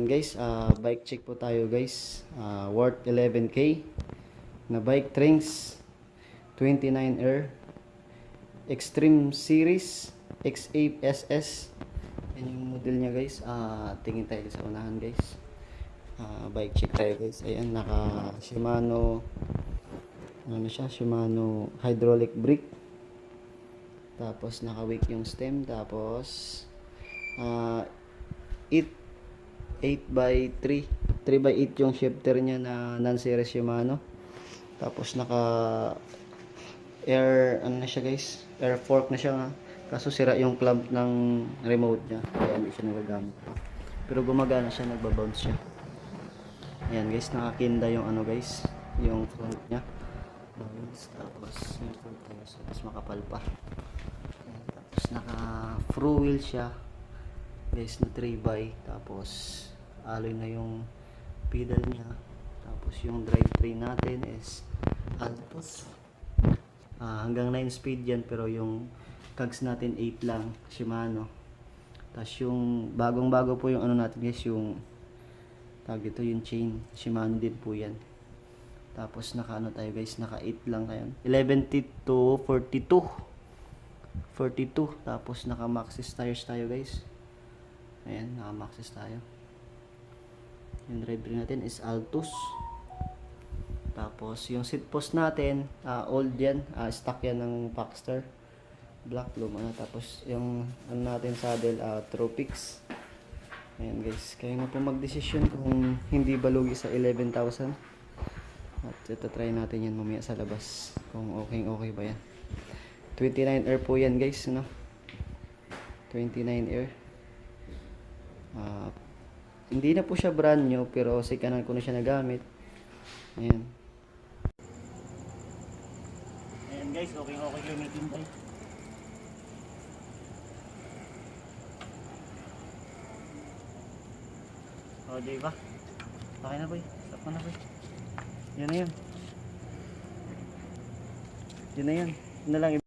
guys, bike check po tayo guys. Worth 11k na bike, Trinx 29R Extreme Series XA-SS. Yan yung model niya guys. Tingin tayo sa unahan guys. Bike check tayo guys. Ayan, naka Shimano, ano siya, Shimano hydraulic brake. Tapos naka wick yung stem. Tapos 8x3 3x8 yung shifter niya na non-series Shimano. Tapos naka air, ano na siya guys, air fork na siya nga. Kaso sira yung clamp ng remote niya, kaya hindi siya nagagamit. Pero gumagana siya, nagbabounce siya. Ayan guys, nakakinda yung ano guys, yung front niya. Tapos yung front niya, so mas makapal pa. Ayan, tapos naka through wheel siya guys na 3x. Tapos alloy na yung pedal niya. Tapos yung drivetrain natin is Altus. Hanggang 9 speed yan, pero yung cogs natin 8 lang, Shimano. Tapos yung bagong bago po yung ano natin guys, yung tag ito, yung chain, Shimano din po yan. Tapos naka ano tayo guys, naka 8 lang kayo, 11 to 42. Tapos naka Maxxis tires tayo guys. Ayan, naka Maxxis tayo. Yung drivetrain natin is Altus. Tapos yung seat post natin, old yan, stock yan ng Paxter Black Bloom. Tapos yung ano natin saddle, Tropix. Ayan guys, kayo na po magdesisyon kung hindi balugi sa 11,000. At ito try natin yan mamaya sa labas kung okay ba yan. 29R po yan guys, no? 29R. Hindi na po siya brand new, pero sikanan ko na siya nagamit. Ayan. Ayan guys, okay gamitin tayo. O, di ba? Okay na boy. Stop na boy. Yan na yun. Yun na yun. Yun na lang.